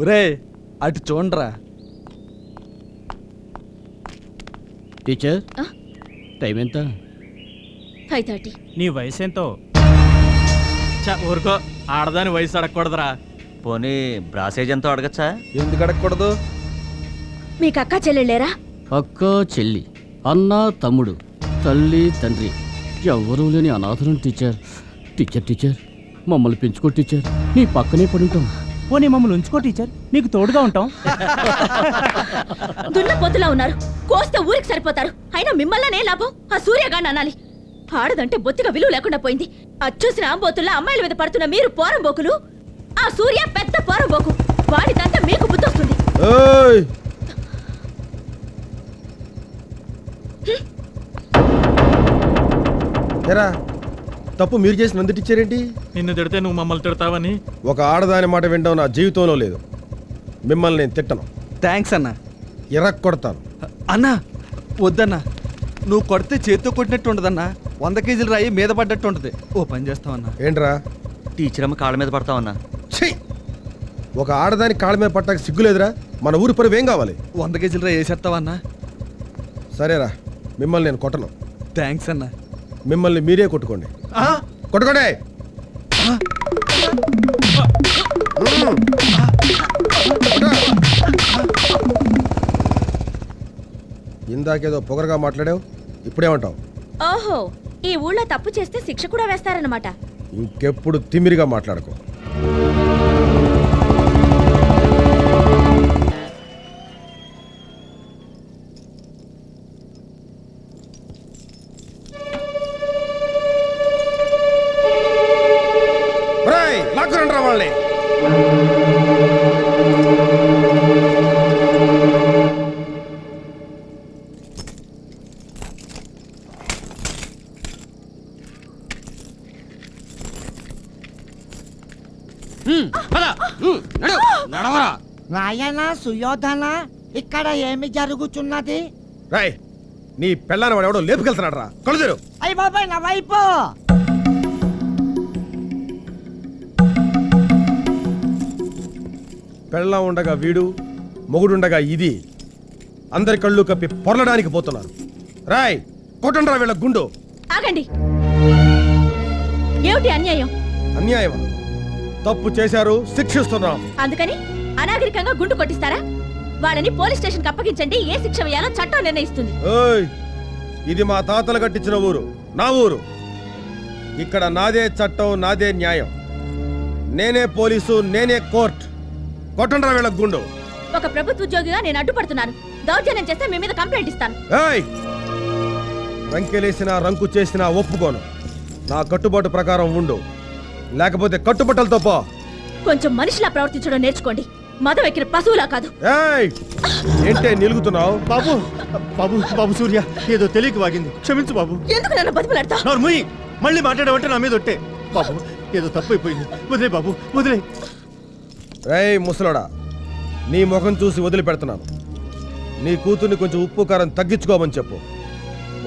ఒరే అటు చూడరా. టీచర్ టైం ఎంత? 5:30. నీ వయసు ఎంతో? ఊరుకో, ఆడదాని వయసు అడగకూడదురా. పోనీ బ్రాసేజ్ ఎంతో అడగచ్చా? ఎందుకు అడగకూడదు? మీకు అక్క చెల్లెళ్ళేరా? అక్క చెల్లి, అన్న తమ్ముడు, తల్లి తండ్రి, ఎవరూ లేని అనాథరం టీచర్. టీచర్ టీచర్ మమ్మల్ని పెంచుకో టీచర్, నీ పక్కనే పడుంటాం. పోనీ మమ్మల్ని ఉంచుకో టీచర్, నీకు తోడుగా ఉంటాం. దున్నపోతులా ఉన్నారు, కోస్తే ఊరికి సరిపోతారు. అయినా మిమ్మల్నే లాభం? ఆ సూర్యగాన్ని అనాలి. ఆడదంటే బొత్తిగా విలువ లేకుండా పోయింది. అచ్చూసిన ఆంబోతుల్లా అమ్మాయిల మీద పడుతున్న మీరు పోరంబోకులు, ఆ సూర్య పెద్ద పోరంబోకు. వాడిదంతా మీకు బుద్ధొస్తుంది. ఎరా తప్పు మీరు చేసి నందు టీచరేంటి? నిన్ను తిడితే నువ్వు మమ్మల్ని తిడతావని. ఒక ఆడదాని మాట వినడం నా జీవితంలో లేదు. మిమ్మల్ని నేను తిట్టను. థ్యాంక్స్ అన్న. ఎర్రక్ కొడతాను. అన్నా వద్దన్నా, నువ్వు కొడితే చేత్తో కొట్టినట్టు ఉండదన్నా, 100 కేజీలు రాయి మీద పడ్డట్టు ఉంటుంది. ఓ పని చేస్తావన్నా. ఏంట్రా? టీచర్ అమ్మ కాళ్ళ మీద పడతావన్నా. ఛీ! ఒక ఆడదాని కాళ్ళ మీద పట్టాక సిగ్గులేదురా? మన ఊరి పరువు ఏం కావాలి? 100 కేజీలు రాయి వేసేస్తావన్నా? సరేరా, మిమ్మల్ని నేను కొట్టను. థ్యాంక్స్ అన్నా. మిమ్మల్ని మీరే కొట్టుకోండి. కొట్టుకోండి. ఇందాకేదో పొగరగా మాట్లాడావు, ఇప్పుడేమంటావు? ఓహో, ఈ ఊళ్ళో తప్పు చేస్తే శిక్ష కూడా వేస్తారన్నమాట. ఇంకెప్పుడు తిమిరిగా మాట్లాడుకో. లాక్కురండి వాళ్ళని. నాయన సుయోధన, ఇక్కడ ఏమి జరుగుతున్నది? రాయ్, నీ పెళ్ళాన్ని వాడు ఎవడో లేపుకెళ్తున్నాడు రా. కలుదేరు. అయ్య బాబాయ్, నా వైపు. పెళ్ళం ఉండగా వీడు, మొగుడుండగా ఇది, అందరి కళ్ళు కప్పి పొరలడానికి పోతున్నారు. రాయ్, కొట్టండ్రా వీళ్ళ గుండు. ఆగండి. ఏమిటి అన్యాయం? అన్యాయమా? తప్పు చేశారు, శిక్షిస్తున్నాం. అందుకని అనాగరికంగా గుండు కొట్టిస్తారా? వాళ్ళని పోలీస్ స్టేషన్కి అప్పగించండి. ఏ శిక్ష వేయాలో చట్టం నిర్ణయిస్తుంది. ఓయ్, ఇది మా తాతలు కట్టించిన ఊరు, నా ఊరు. ఇక్కడ నాదే చట్టం, నాదే న్యాయం. నేనే పోలీసు, నేనే కోర్టు. కొట్టండ్రా వీళ్ళ గుండు. ఒక ప్రభుత్వ ఉద్యోగిగా నేను అడ్డుపడుతున్నాను. దౌర్జన్యం చేస్తే మీ మీద కంప్లైంట్ ఇస్తాను. ఏయ్, రంకెలేసినా రంకు చేసినా ఒప్పుకోను. నా కట్టుబాటు ప్రకారం ఉండు, లేకపోతే కట్టుబట్టలతో పో. కొంచెం మనిషిలా ప్రవర్తించడం నేర్చుకోండి, మదం ఎక్కిన పశువులా కాదు. ఏయ్, ఏంటే నిలుగుతున్నావు? బాబు బాబు బాబు సూర్య, ఏదో తెలియక వాగింది, క్షమించు బాబు. ఎందుకు నన్ను బతిమలాడతావు? నార్మయ్యి, మళ్ళీ మాట్లాడమంటే నా మీద ఒట్టే. బాబు, ఏదో తప్పైపోయింది, వదిలే బాబు, వదిలే. రేయ్ ముసలోడా, నీ ముఖం చూసి వదిలిపెడుతున్నాను. నీ కూతుర్ని కొంచెం ఉప్పు కారం తగ్గించుకోమని చెప్పు.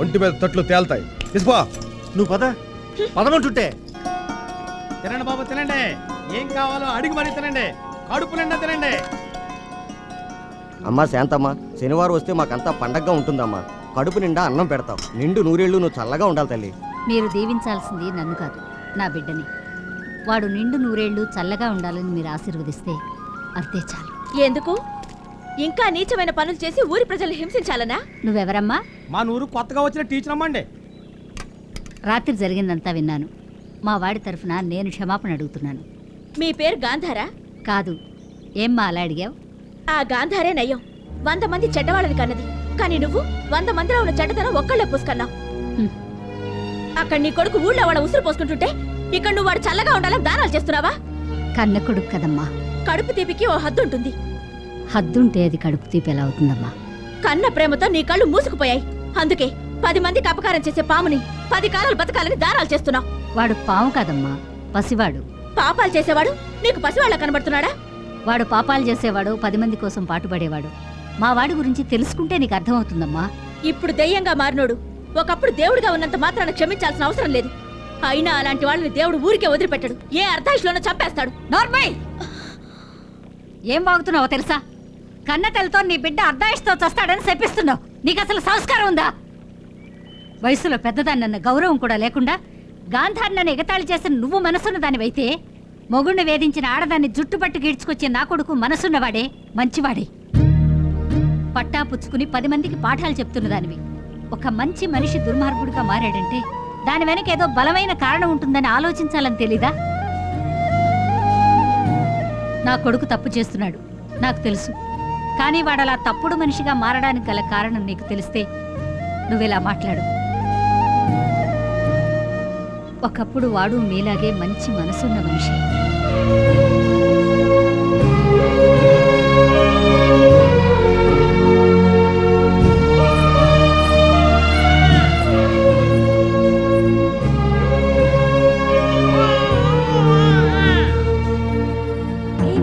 ఒంటి మీద తట్లు తేల్తాయి. తీసుకో. నువ్వు పద, పదమంటుంటే. తినండి బాబు, తినండి. ఏం కావాలో అడిగి మరీ తినండి. కడుపు నిండా తినండి. అమ్మా శాంతమ్మ, శనివారం వస్తే మాకంతా పండగగా ఉంటుందమ్మా. కడుపు నిండా అన్నం పెడతావు. నిండు నూరేళ్లు నువ్వు చల్లగా ఉండాలి తల్లి. మీరు దీవించాల్సింది నన్ను కాదు, నా బిడ్డని. వాడు నిండు నూరేళ్లు చల్లగా ఉండాలని మీరు ఆశీర్వదిస్తే అంతే చాలు. ఎందుకు ఇంకా నీచమైన పనులు చేసి ఊరి ప్రజల్ని హింసించాలనా? నువ్వెవరమ్మా? మా నూరు కొత్తగా వచ్చిన టీచర్ అమ్మండి. రాత్రి జరిగిందంతా విన్నాను. మా వాడి తరఫున నేను క్షమాపణ అడుగుతున్నాను. మీ పేరు గాంధారా? కాదు. ఏమ్మా అలా అడిగావు? ఆ గాంధారే నయ్యం. 100 మంది చెడ్డవాళ్ళని కన్నది, కానీ నువ్వు 100 మందిలో ఉన్న చెడ్డతనం ఒక్కళ్లే పూసుకన్నావు. అక్కడ నీ కొడుకు ఊళ్ళో వాళ్ళ ఉసురు పోసుకుంటుంటే ఇక్కడ నువ్వు వాడు చల్లగా ఉండాలని దానాలు చేస్తున్నావా? కన్న కొడుకు కదమ్మా. కడుపు తీపికి ఓ హద్దు ఉంటుంది. హద్దుంటే అది కడుపు తీపి ఎలా అవుతుందమ్మా? కన్న ప్రేమతో నీ కళ్ళు మూసుకుపోయాయి. అందుకే 10 మందికి అపకారం చేసే పాముని 10 కాలాలు బతకాలని దానాలు చేస్తున్నావు. వాడు పాము కాదమ్మా, పసివాడు. పాపాలు చేసేవాడు నీకు పసివాళ్ళ కనబడుతున్నాడా? వాడు పాపాలు చేసేవాడు, 10 మంది కోసం పాటుపడేవాడు. మా వాడి గురించి తెలుసుకుంటే నీకు అర్థమవుతుందమ్మా. ఇప్పుడు దెయ్యంగా మారినోడు ఒకప్పుడు దేవుడిగా ఉన్నంత మాత్రాన క్షమించాల్సిన అవసరం లేదు. అయినా అలాంటి వాళ్ళని దేవుడు ఊరికే వదిలిపెట్టడు. ఏ అర్ధాయుషులోనో చంపేస్తాడు. నార్మల్! ఏం వాగుతున్నావో తెలుసా? కన్నతలతో నీ బిడ్డ అర్ధాయిస్తో చస్తాడని శపిస్తున్నావు. నీకు అసలు సంస్కారం ఉందా? వయసులో పెద్దదాన్నన్న గౌరవం కూడా లేకుండా గాంధారినని ఎగతాళి చేసిన నువ్వు మనసున్న దానివైతే, మొగుణ్ణి వేధించిన ఆడదాన్ని జుట్టుపట్టు గీడ్చుకొచ్చే నా కొడుకు మనసున్నవాడే, మంచివాడే. పట్టా పుచ్చుకుని 10 మందికి పాఠాలు చెప్తున్న దానివి. ఒక మంచి మనిషి దుర్మార్గుడిగా మారాడంటే దాని వెనక ఏదో బలమైన కారణం ఉంటుందని ఆలోచించాలని తెలీదా? నా కొడుకు తప్పు చేస్తున్నాడు, నాకు తెలుసు. కానీ వాడలా తప్పుడు మనిషిగా మారడానికి గల కారణం నీకు తెలిస్తే నువ్వెలా మాట్లాడు. ఒకప్పుడు వాడు మీలాగే మంచి మనసున్న మనిషి.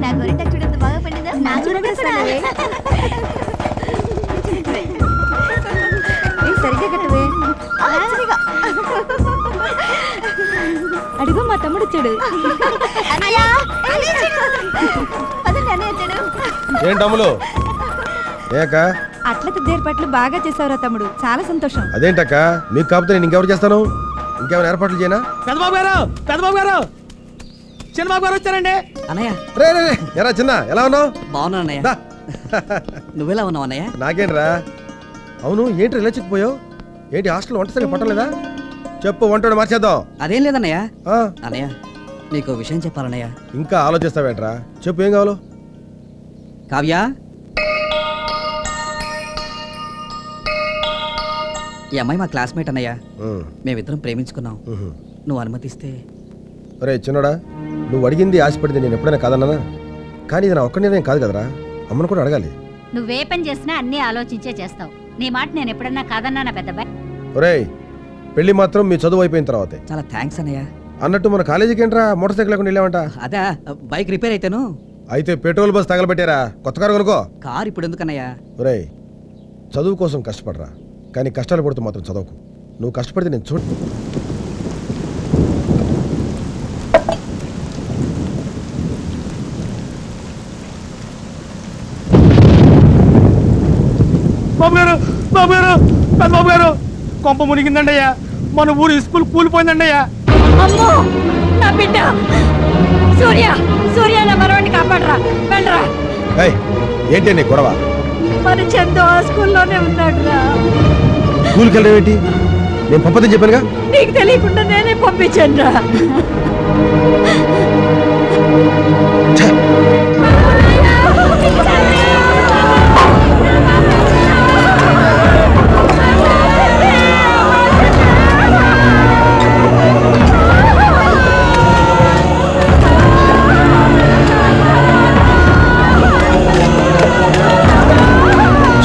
నా గొరిట చూడండి, బాగా పండిందా? నా చూడండి సరిగ్గా కట్టవే. అడుగు మా తమ్ముడు చూడు. ఏంటమ్ములు ఏక అట్ల ఏర్పాట్లు బాగా చేసావురా తమ్ముడు, చాలా సంతోషం. అదేంటక్క, మీకు కాకపోతే నేను ఇంకెవరు చేస్తాను? ఇంకేమైనా ఏర్పాట్లు చేయనా? పెద్దబాబు గారు, పెద్దబాబు గారు, చిన్నబాబు గారు వచ్చారండి. అన్నయ్య రే రే రే, ఎరా చిన్న ఎలా ఉన్నావు? బాగున్నా అన్నయ్య. దా. నువ్వెలా ఉన్నావు అన్నయ్య? నాకేంట్రా? అవును ఏంటి ఇలా చిక్కిపోయావు? ఏంటి హాస్టల్ వంట సరిగ్గా పట్టలేదా? చెప్పు, వంట మార్చేద్దాం. అదేం లేదన్నయ్య. ఆ, అన్నయ్య నీకు విషయం చెప్పాలన్నయ్య. ఇంకా ఆలోచిస్తావేంట్రా? చెప్పు, ఏం కావాలో? కావ్య, ఈ అమ్మాయి మా క్లాస్మేట్ అన్నయ్య. మేమిద్దరం ప్రేమించుకున్నాం. నువ్వు అనుమతిస్తే. రే చిన్నోడా, నువ్వు అడిగింది ఆశపడింది నేను ఎప్పుడైనా కాదన్నానా? కానీ ఇది నా ఒక్క నిర్ణయం కాదు కదరా, అమ్మను కూడా అడగాలి. నువ్వే పని చేసినా అన్నీ ఆలోచించే చేస్తావు. నీ మాట నేను ఎప్పుడన్నా కాదన్నానా పెద్దబాయ్? ఒరేయ్, పెళ్లి మాత్రం మీ చదువు అయిపోయిన తర్వాతే. చాలా థ్యాంక్స్ అన్నయ్య. అన్నట్టు మన కాలేజీకి ఏంట్రా మోటార్ సైకిల్ లేకుండా వెళ్ళావంట? అదే బైక్ రిపేర్ అయితేను. అయితే పెట్రోల్ బస్ తగలబెట్టారా? కొత్త కారు కొనుక్కో. కార్ ఇప్పుడు ఎందుకన్నయ్య? ఒరేయ్, చదువు కోసం కష్టపడరా, కానీ కష్టాలు పడుతూ మాత్రం చదవకు. నువ్వు కష్టపడితే నేను చూడు. బాబు గారు, బాబు గారు, పెద్దబాబు గారు, కొంప మునిగిందండి అయ్యా. మన ఊరు స్కూల్ కూలిపోయిందండి అయ్యా. అమ్మో నా బిడ్డ సూర్య, సూర్య నా మనవాడిని కాపాడరా, వెళ్ళరా. ఏయ్, ఏంటి నీ గొడవ? మన చందు ఆ స్కూల్లోనే ఉన్నాడురా. స్కూల్కి వెళ్ళడం ఏంటి? నేను పంపదని చెప్పానుగా. నీకు తెలియకుండా నేనే పంపించాను రా.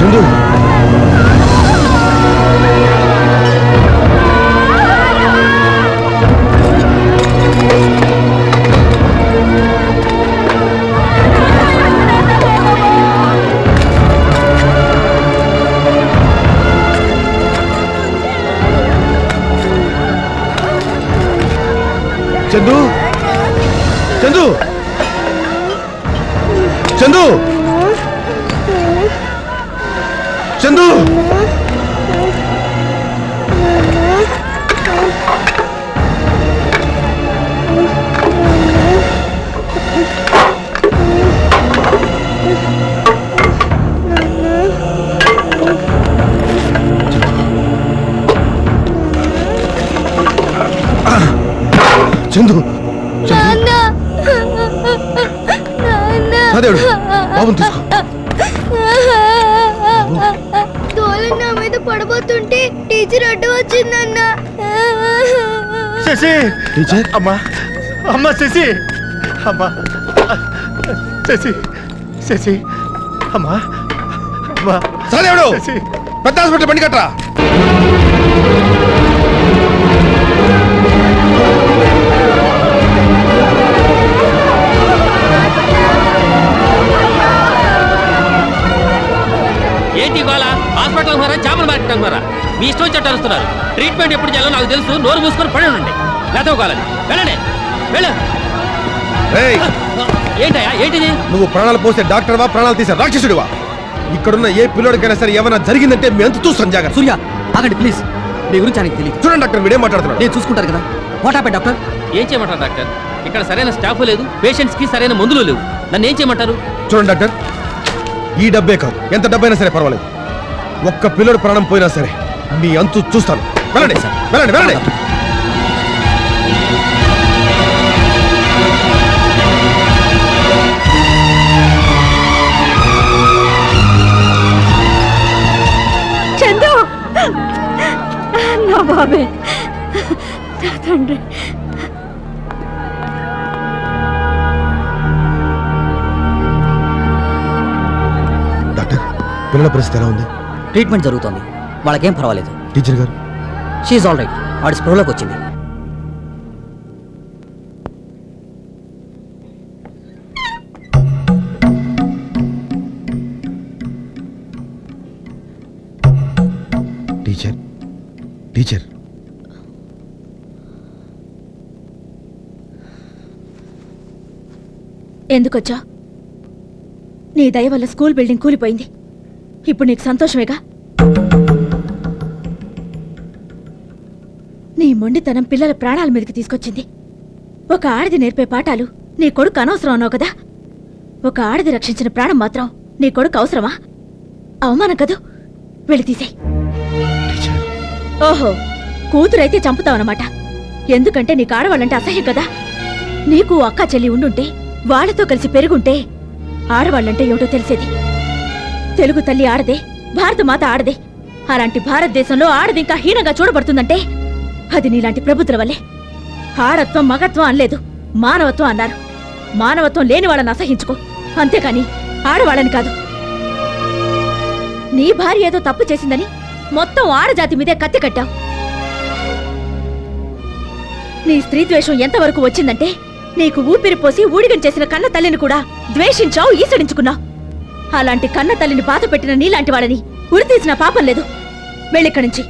చందు, చందు, చందు, చందు, చందు. చందు, చదివాడు బాబుని తీసుకో. నా మీద పడబోతుంటే టీచర్ అడ్డు వచ్చిందన్నా. శశి, టీచర్, అమ్మా, అమ్మా శశి, అమ్మా శశి, శశి, అమ్మా, అమ్మా. చదివాడు శశి, పెద్ద హాస్పిటల్ బండి కట్టరా. ఏంటి ఇవాళ హాస్పిటల్ ఉన్నారా, చేపల మార్కెట్ ఉన్నారా? మీ ఇష్టం వచ్చి అరుస్తున్నారు. ట్రీట్మెంట్ ఎప్పుడు చేయాలో నాకు తెలుసు. నోరు మూసుకొని పడి ఉండండి. లేకపోతే కాలని వెళ్ళండి, వెళ్ళు. ఏంటయ్యా ఏంటిది? నువ్వు ప్రాణాలు పోస్తే డాక్టర్వా, ప్రాణాలు తీసే రాక్షసుడివా? ఇక్కడున్న ఏ పిల్లోడికైనా సరే ఏమైనా జరిగిందంటే మీ అంత చూస్తాను జాగ్రత్త. సూర్య ఆగండి ప్లీజ్, మీ గురించి ఆయనకి తెలియదు. చూడండి డాక్టర్, వీడేం మాట్లాడుతున్నాడు? నేను చూసుకుంటారు కదా. What happened doctor? ఏం చేయమంటారు డాక్టర్? ఇక్కడ సరైన స్టాఫ్ లేదు, పేషెంట్స్ కి సరైన మందులు లేవు. నన్ను ఏం చేయమంటారు? చూడండి డాక్టర్, ఈ డబ్బే కాదు, ఎంత డబ్బైనా సరే పర్వాలేదు. ఒక్క పిల్లడు ప్రాణం పోయినా సరే మీ అంతు చూస్తాను. వెళ్ళండి సార్, వెళ్ళండి వెళ్ళండి. చందు నా బాబే, నా తండ్రి. డాక్టర్, పిల్లల పరిస్థితి ఎలా ఉంది? ట్రీట్మెంట్ జరుగుతోంది, వాళ్ళకేం పర్వాలేదు. టీచర్ గారు? షీఈ్ ఆల్ రైట్, వాడి స్పృహలోకి వచ్చింది. టీచర్, టీచర్, ఎందుకొచ్చా? నీ దయ వల్ల స్కూల్ బిల్డింగ్ కూలిపోయింది. ఇప్పుడు నీకు సంతోషమేగా? నీ మొండితనం పిల్లల ప్రాణాల మీదకి తీసుకొచ్చింది. ఒక ఆడది నేర్పే పాఠాలు నీ కొడుకు అనవసరం అన్నావు కదా. ఒక ఆడది రక్షించిన ప్రాణం మాత్రం నీ కొడుకు అవసరమా? అవమానం కదూ. వెళ్ళి తీసేయ్. ఓహో, కూతురైతే చంపుతావన్నమాట. ఎందుకంటే నీకు ఆడవాళ్ళంటే అసహ్యం కదా. నీకు అక్క చెల్లి ఉండుంటే, వాళ్ళతో కలిసి పెరుగుంటే ఆడవాళ్ళంటే ఏమిటో తెలిసేది. తెలుగు తల్లి ఆడదే, భారత మాత ఆడదే. అలాంటి భారతదేశంలో ఆడది ఇంకా హీనంగా చూడబడుతుందంటే అది నీలాంటి ప్రభుత్వం వల్లే. ఆడత్వం మగత్వం అనలేదు, మానవత్వం అన్నారు. మానవత్వం లేని వాళ్ళని అసహించుకో, అంతేకాని ఆడవాళ్ళని కాదు. నీ భార్య ఏదో తప్పు చేసిందని మొత్తం ఆడజాతి మీదే కత్తి కట్టావు. నీ స్త్రీ ద్వేషం ఎంతవరకు వచ్చిందంటే నీకు ఊపిరి పోసి ఊడిగం చేసిన కన్న తల్లిని కూడా ద్వేషించావు, ఈసడించుకున్నావు. అలాంటి కన్న తల్లిని బాధ పెట్టిన నీలాంటి వాళ్ళని ఉరితీసిన పాపం లేదు. వెళ్ళిక్కడి నుంచి.